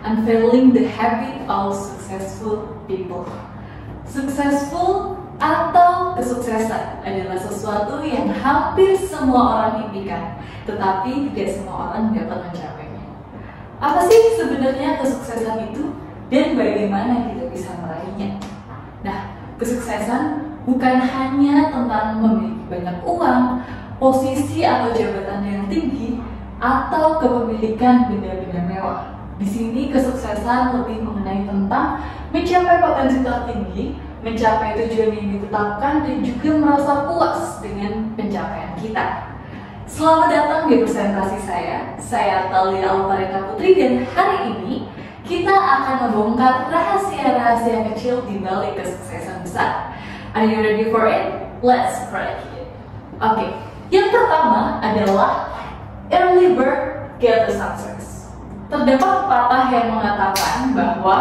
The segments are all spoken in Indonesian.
unveiling the habit of successful people. Successful atau kesuksesan adalah sesuatu yang hampir semua orang impikan, tetapi tidak semua orang dapat mencapainya. Apa sih sebenarnya kesuksesan itu dan bagaimana kita bisa meraihnya? Nah, kesuksesan bukan hanya tentang memiliki banyak uang, posisi atau jabatan yang tinggi, atau kepemilikan benda-benda mewah. Di sini kesuksesan lebih mengenai tentang mencapai potensi tertinggi, mencapai tujuan yang ditetapkan, dan juga merasa puas dengan pencapaian kita. Selamat datang di presentasi saya Talia Alvareka Putri, dan hari ini kita akan membongkar rahasia-rahasia kecil di balik kesuksesan besar. Are you ready for it? Let's crack it. Oke, yang pertama adalah early bird get the success. Terdapat pepatah yang mengatakan bahwa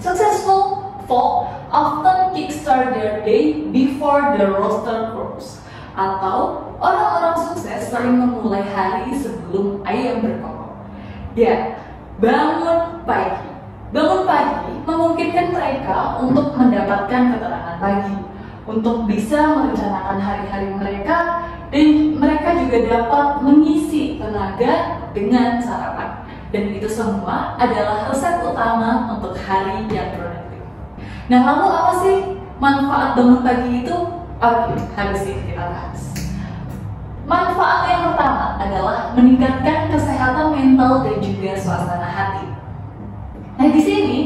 successful folk often kickstart their day before the rooster crows, atau orang-orang sukses sering memulai hari sebelum ayam berkokok. Ya, bangun pagi. Bangun pagi memungkinkan mereka untuk mendapatkan keterangan pagi, untuk bisa merencanakan hari-hari mereka, dan mereka juga dapat mengisi tenaga dengan sarapan. Dan itu semua adalah resep utama untuk hari yang produktif. Nah, lalu apa sih manfaat bangun pagi itu? Oke, habis ini kita bahas. Manfaat yang pertama adalah meningkatkan kesehatan mental dan juga suasana hati. Nah, di sini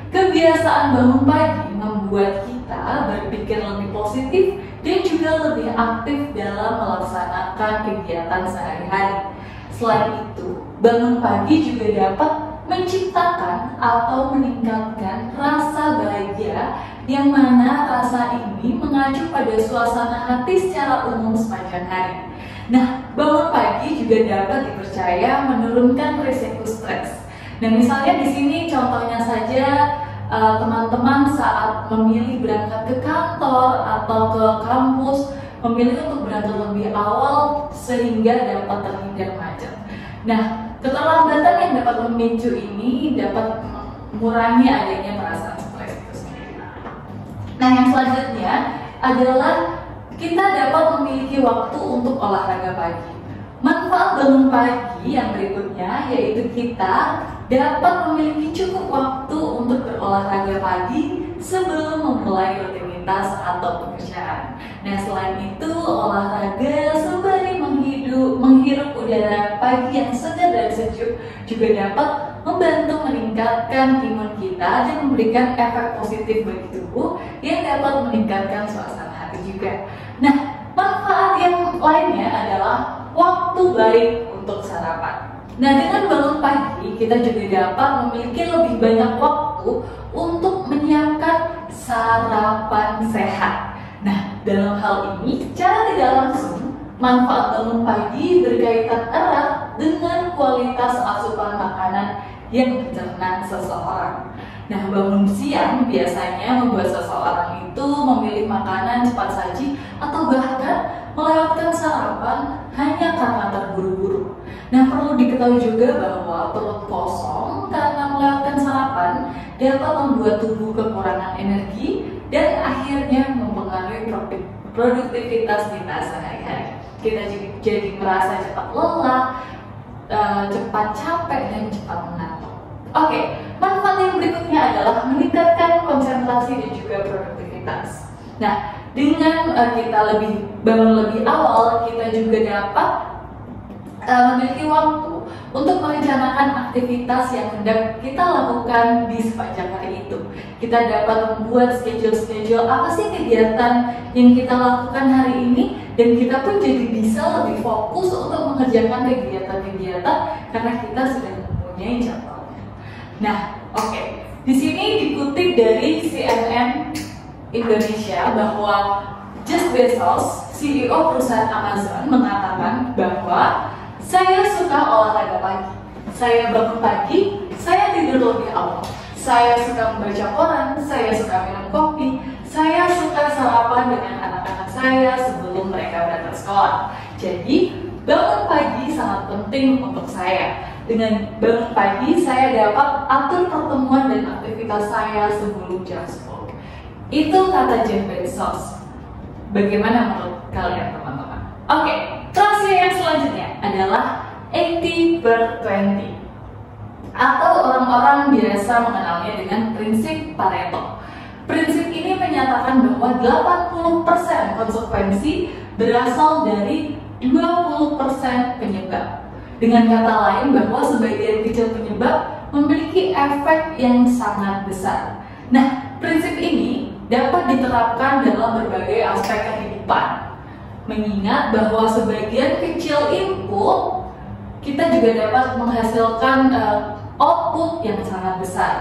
kebiasaan bangun pagi membuat kita berpikir lebih positif dan juga lebih aktif dalam melaksanakan kegiatan sehari-hari. Selain itu, bangun pagi juga dapat menciptakan atau meningkatkan rasa bahagia, yang mana rasa ini mengacu pada suasana hati secara umum sepanjang hari. Nah, bangun pagi juga dapat dipercaya menurunkan risiko stres. Nah, misalnya di sini contohnya saja teman-teman saat memilih berangkat ke kantor atau ke kampus, memilih untuk berangkat lebih awal sehingga dapat terhindar macet. Nah, keterlambatan yang dapat memicu ini dapat mengurangi adanya perasaan stres itu sendiri. Nah, yang selanjutnya adalah kita dapat memiliki waktu untuk olahraga pagi. Manfaat bangun pagi yang berikutnya yaitu kita dapat memiliki cukup waktu untuk berolahraga pagi sebelum memulai rutinitas atau pekerjaan. Nah, selain itu, olahraga sembari menghirup udara pagi yang segar dan sejuk juga dapat membantu meningkatkan imun kita dan memberikan efek positif bagi tubuh yang dapat meningkatkan suasana hati juga. Nah, manfaat yang lainnya adalah waktu baik untuk sarapan. Nah, dengan bangun pagi, kita juga dapat memiliki lebih banyak waktu untuk menyiapkan sarapan sehat. Nah, dalam hal ini, secara tidak langsung, manfaat bangun pagi berkaitan erat dengan kualitas asupan makanan yang dicerna seseorang. Nah, bangun siang biasanya membuat seseorang itu memilih makanan cepat saji atau bahkan melewatkan sarapan hanya karena terburu-buru. Nah, perlu diketahui juga bahwa perut kosong karena melewatkan sarapan dapat membuat tubuh kekurangan energi dan akhirnya mempengaruhi produktivitas kita sehari-hari. Kita jadi merasa cepat lelah, cepat capek, dan cepat mengantuk. Oke, manfaat yang berikutnya adalah meningkatkan konsentrasi dan juga produktivitas. Nah, dengan kita bangun lebih awal, kita juga dapat memiliki waktu untuk merencanakan aktivitas yang hendak kita lakukan di sepanjang hari itu. Kita dapat membuat schedule apa sih kegiatan yang kita lakukan hari ini, dan kita pun jadi bisa lebih fokus untuk mengerjakan kegiatan-kegiatan karena kita sudah mempunyai jadwalnya. Nah, oke. Di sini dikutip dari CNN Indonesia bahwa Jeff Bezos, CEO perusahaan Amazon, mengatakan bahwa saya suka olahraga pagi, saya bangun pagi, saya tidur lebih awal, saya suka membaca koran, saya suka minum kopi, saya suka sarapan dengan anak-anak saya sebelum mereka berangkat sekolah. Jadi, bangun pagi sangat penting untuk saya. Dengan bangun pagi, saya dapat atur pertemuan dan aktivitas saya sebelum jam 10. Itu kata Jeff Bezos. Bagaimana menurut kalian teman-teman? Oke, rasio yang selanjutnya adalah 80/20, atau orang-orang biasa mengenalnya dengan prinsip Pareto. Prinsip ini menyatakan bahwa 80% konsekuensi berasal dari 20% penyebab. Dengan kata lain, bahwa sebagian kecil penyebab memiliki efek yang sangat besar. Nah, prinsip ini dapat diterapkan dalam berbagai aspek kehidupan. Mengingat bahwa sebagian kecil input, kita juga dapat menghasilkan output yang sangat besar.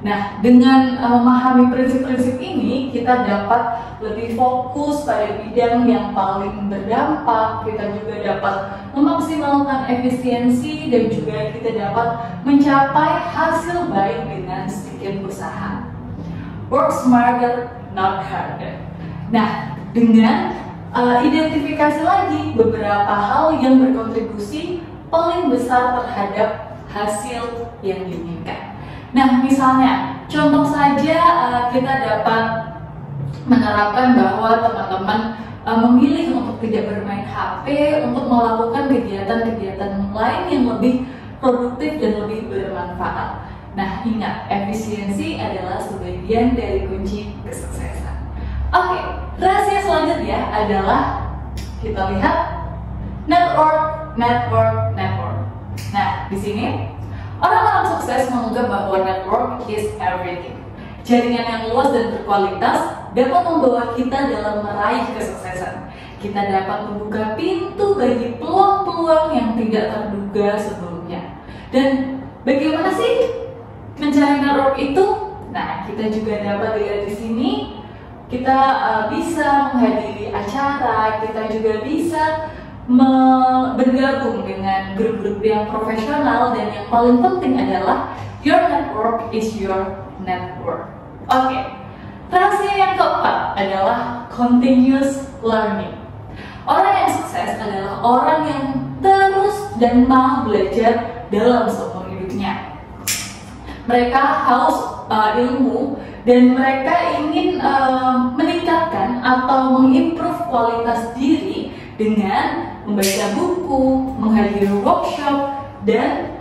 Nah, dengan memahami prinsip-prinsip ini, kita dapat lebih fokus pada bidang yang paling berdampak. Kita juga dapat memaksimalkan efisiensi dan juga kita dapat mencapai hasil baik dengan sedikit usaha. Work smarter, not harder. Nah, dengan identifikasi lagi beberapa hal yang berkontribusi paling besar terhadap hasil yang diinginkan. Nah, misalnya, contoh saja kita dapat menerapkan bahwa teman-teman memilih untuk tidak bermain HP, untuk melakukan kegiatan-kegiatan lain yang lebih produktif dan lebih bermanfaat. Nah, ingat, efisiensi adalah sebagian dari kunci kesuksesan. Oke, rahasia selanjutnya adalah, kita lihat, network. Nah, di sini orang-orang sukses menganggap bahwa network is everything. Jaringan yang luas dan berkualitas dapat membawa kita dalam meraih kesuksesan. Kita dapat membuka pintu bagi peluang-peluang yang tidak terduga sebelumnya. Dan bagaimana sih mencari network itu? Nah, kita juga dapat lihat di sini. Kita bisa menghadiri acara, kita juga bisa bergabung dengan grup-grup yang profesional, dan yang paling penting adalah your network is your network. Oke, rahasia yang keempat adalah continuous learning. Orang yang sukses adalah orang yang terus dan mau belajar dalam seumur hidupnya. Mereka haus ilmu dan mereka ingin meningkatkan atau mengimprove kualitas diri dengan membaca buku, menghadiri workshop, dan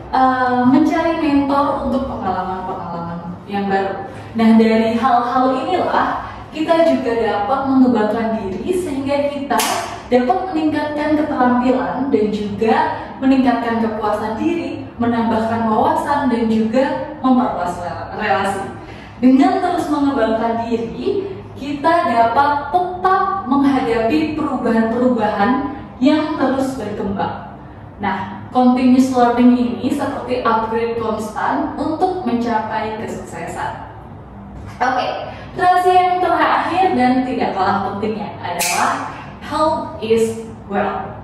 mencari mentor untuk pengalaman-pengalaman yang baru. Nah, dari hal-hal inilah kita juga dapat mengembangkan diri sehingga kita dapat meningkatkan keterampilan dan juga meningkatkan kepuasan diri, menambahkan wawasan, dan juga memperluas relasi. Dengan terus mengembangkan diri, kita dapat tetap menghadapi perubahan-perubahan yang terus berkembang. Nah, continuous learning ini seperti upgrade konstan untuk mencapai kesuksesan. Oke, rahasia yang terakhir dan tidak kalah pentingnya adalah health is wealth.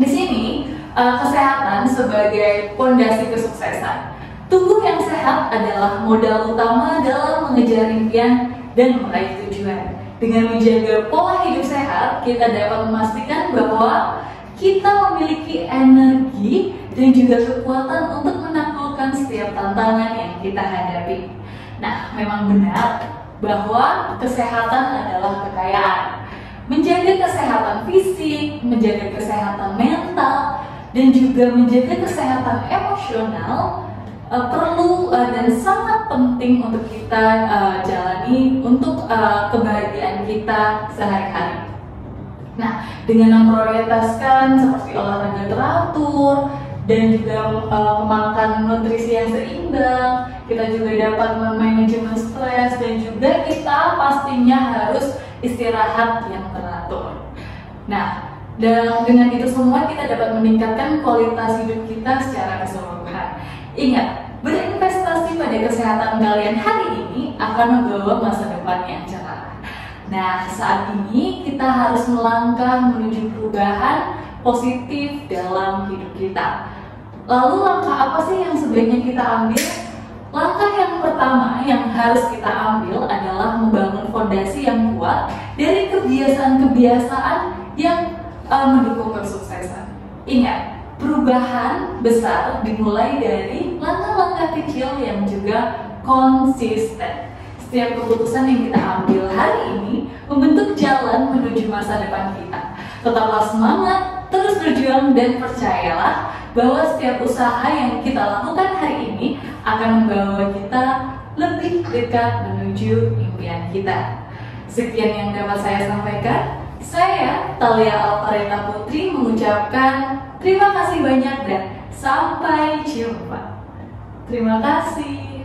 Di sini kesehatan sebagai fondasi kesuksesan. Tubuh yang sehat adalah modal utama dalam mengejar impian dan meraih tujuan. Dengan menjaga pola hidup sehat, kita dapat memastikan bahwa kita memiliki energi dan juga kekuatan untuk menaklukkan setiap tantangan yang kita hadapi. Nah, memang benar bahwa kesehatan adalah kekayaan. Menjaga kesehatan fisik, menjaga kesehatan mental, dan juga menjaga kesehatan emosional perlu dan sangat penting untuk kita jalani untuk kebahagiaan kita sehari-hari. Nah, dengan memprioritaskan seperti olahraga teratur dan juga memakan nutrisi yang seimbang, kita juga dapat memanajemen stres, dan juga kita pastinya harus istirahat yang teratur. Nah, dan dengan itu semua kita dapat meningkatkan kualitas hidup kita secara keseluruhan. Ingat, berinvestasi pada kesehatan kalian hari ini akan membawa masa depan yang cerah. Nah, saat ini kita harus melangkah menuju perubahan positif dalam hidup kita. Lalu langkah apa sih yang sebaiknya kita ambil? Langkah yang pertama yang harus kita ambil adalah membangun fondasi yang kuat dari kebiasaan-kebiasaan yang mendukung kesuksesan. Ingat, perubahan besar dimulai dari langkah-langkah kecil yang juga konsisten. Setiap keputusan yang kita ambil hari ini membentuk jalan menuju masa depan kita. Tetaplah semangat, terus berjuang, dan percayalah bahwa setiap usaha yang kita lakukan hari ini akan membawa kita lebih dekat menuju impian kita. Sekian yang dapat saya sampaikan. Saya, Thalia Alvareta Putri, mengucapkan terima kasih banyak dan sampai jumpa. Terima kasih.